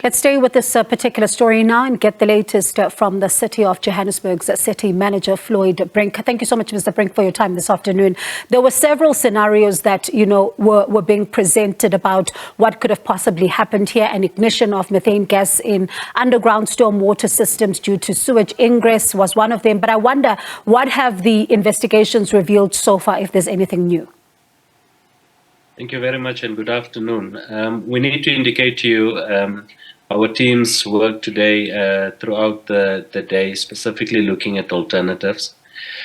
Let's stay with this particular story now and get the latest from the City of Johannesburg's City Manager, Floyd Brink. Thank you so much, Mr. Brink, for your time this afternoon. There were several scenarios that, were being presented about what could have possibly happened here. An ignition of methane gas in underground stormwater systems due to sewage ingress was one of them. But I wonder, what have the investigations revealed so far, if there's anything new? Thank you very much and good afternoon. We need to indicate to you our teams work today throughout the day, specifically looking at alternatives.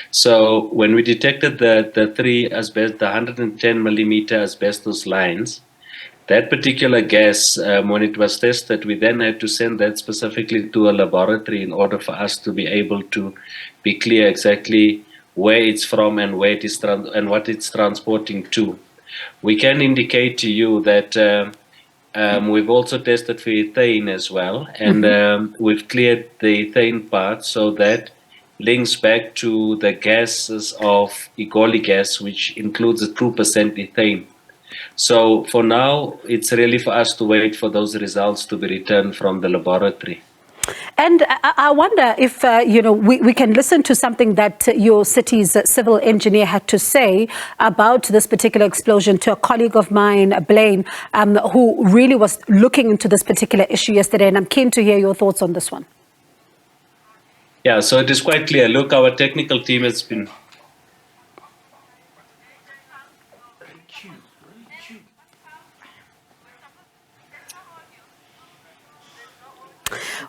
So when we detected the 110 millimeter asbestos lines, that particular gas, when it was tested, we then had to send that specifically to a laboratory in order for us to be able to be clear exactly where it's from and where it is and what it's transporting to. We can indicate to you that we've also tested for ethane as well, and we've cleared the ethane part, so that links back to the gases of Ngoyi gas, which includes a 2% ethane. So for now, it's really for us to wait for those results to be returned from the laboratory. And I wonder if, we can listen to something that your city's civil engineer had to say about this particular explosion to a colleague of mine, Blaine, who really was looking into this particular issue yesterday. And I'm keen to hear your thoughts on this one. Yeah, so it is quite clear. Look, our technical team has been...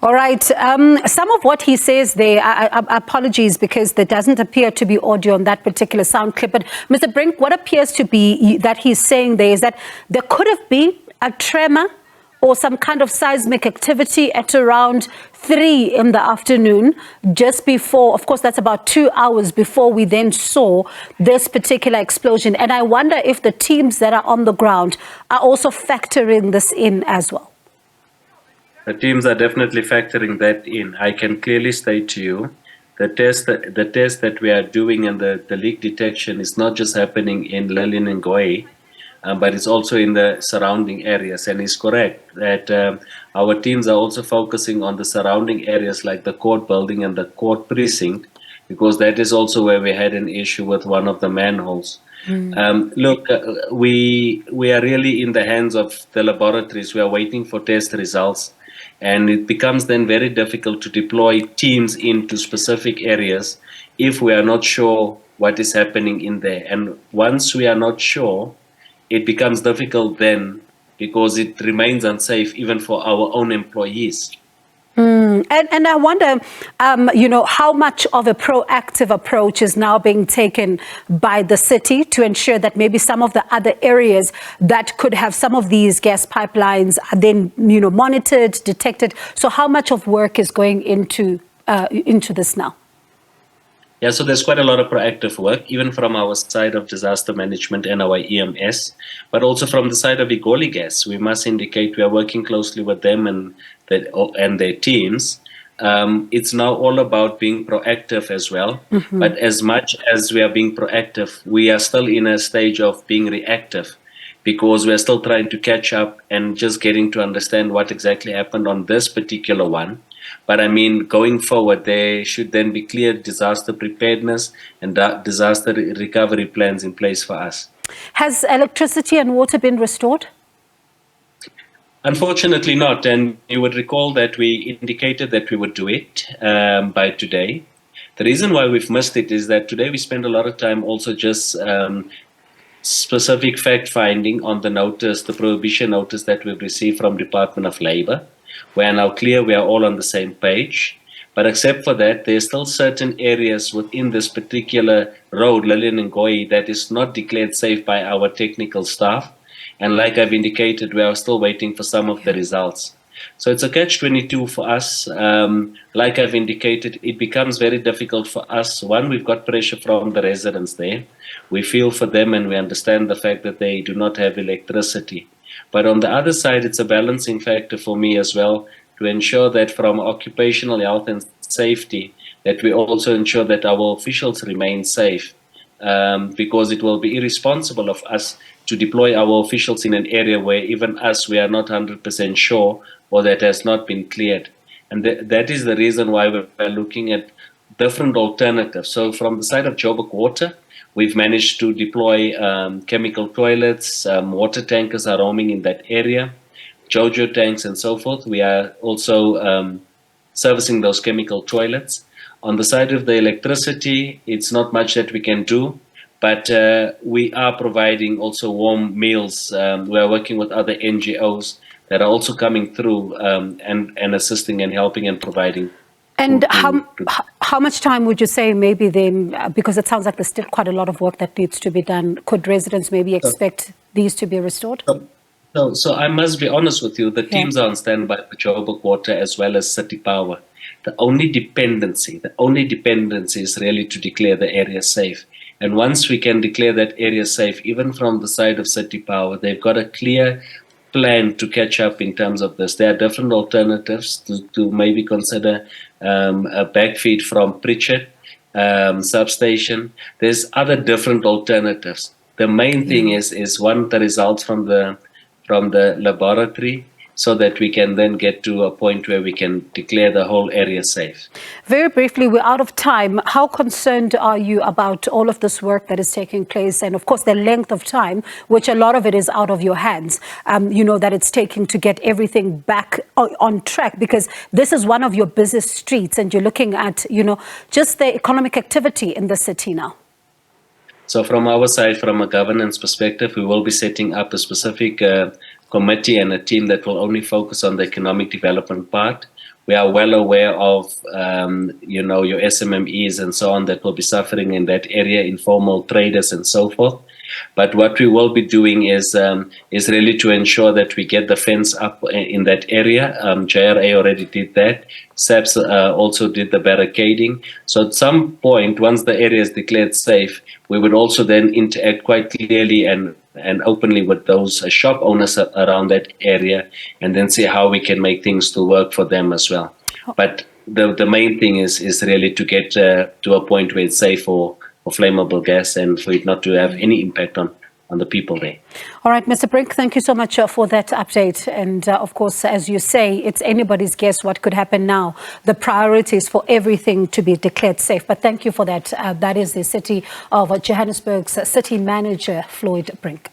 All right. Some of what he says there, apologies, because there doesn't appear to be audio on that particular sound clip. But Mr. Brink, what appears to be that he's saying there is that there could have been a tremor or some kind of seismic activity at around 3 in the afternoon, just before, of course, that's about 2 hours before we then saw this particular explosion. And I wonder if the teams that are on the ground are also factoring this in as well. The teams are definitely factoring that in. I can clearly state to you the test that we are doing and the leak detection is not just happening in Lilian Ngoyi, but it's also in the surrounding areas. And it's correct that our teams are also focusing on the surrounding areas like the court building and the court precinct, because that is also where we had an issue with one of the manholes. Look, we are really in the hands of the laboratories. We are waiting for test results. And it becomes then very difficult to deploy teams into specific areas if we are not sure what is happening in there. And once we are not sure, it becomes difficult then because it remains unsafe even for our own employees. And I wonder, how much of a proactive approach is now being taken by the city to ensure that maybe some of the other areas that could have some of these gas pipelines are then, monitored, detected. So how much of work is going into this now? Yeah, so there's quite a lot of proactive work, even from our side of disaster management and our EMS, but also from the side of Ngoyi gas. We must indicate we are working closely with them and their teams. It's now all about being proactive as well. But as much as we are being proactive, we are still in a stage of being reactive, because we're still trying to catch up and just getting to understand what exactly happened on this particular one. But I mean, going forward, there should then be clear disaster preparedness and disaster recovery plans in place for us. Has electricity and water been restored? Unfortunately not. And you would recall that we indicated that we would do it by today. The reason why we've missed it is that today we spend a lot of time also just specific fact-finding on the notice, the prohibition notice that we've received from Department of Labor. We are now clear, we are all on the same page. But except for that, there's still certain areas within this particular road, Lilian Ngoyi, that is not declared safe by our technical staff. And like I've indicated, we are still waiting for some of the results. So it's a catch-22 for us. Like I've indicated, it becomes very difficult for us. One, we've got pressure from the residents there. We feel for them and we understand the fact that they do not have electricity. But on the other side, it's a balancing factor for me as well to ensure that from occupational health and safety, that we also ensure that our officials remain safe, because it will be irresponsible of us to deploy our officials in an area where even us, we are not 100% sure or that has not been cleared. And that is the reason why we're looking at different alternatives. So from the side of Joburg Water, we've managed to deploy chemical toilets, water tankers are roaming in that area, Jojo tanks and so forth. We are also servicing those chemical toilets. On the side of the electricity, it's not much that we can do, but we are providing also warm meals. We are working with other NGOs that are also coming through and assisting and helping and providing. And how much time would you say maybe then, because it sounds like there's still quite a lot of work that needs to be done, could residents maybe expect these to be restored? So I must be honest with you, the teams are on standby for Joburg Water as well as City Power. The only dependency is really to declare the area safe. And once we can declare that area safe, even from the side of City Power, they've got a clear plan to catch up in terms of this. There are different alternatives to maybe consider a backfeed from Pritchard substation. There's other different alternatives. The main thing is one, the results from the laboratory, so that we can then get to a point where we can declare the whole area safe. Very briefly, we're out of time. How concerned are you about all of this work that is taking place, and of course the length of time, which a lot of it is out of your hands, that it's taking to get everything back on track, because this is one of your busiest streets and you're looking at, just the economic activity in the city now? So from our side, from a governance perspective, we will be setting up a specific committee and a team that will only focus on the economic development part. We are well aware of, your SMMEs and so on that will be suffering in that area, informal traders and so forth. But what we will be doing is really to ensure that we get the fence up in that area. JRA already did that. SABC also did the barricading. So at some point, once the area is declared safe, we would also then interact quite clearly and openly with those shop owners around that area, and then see how we can make things to work for them as well. But the main thing is really to get to a point where it's safe for flammable gas and for it not to have any impact on the people there. All right, Mr. Brink, thank you so much for that update. And of course, as you say, it's anybody's guess what could happen now. The priority is for everything to be declared safe. But thank you for that. That is the City of Johannesburg's City Manager, Floyd Brink.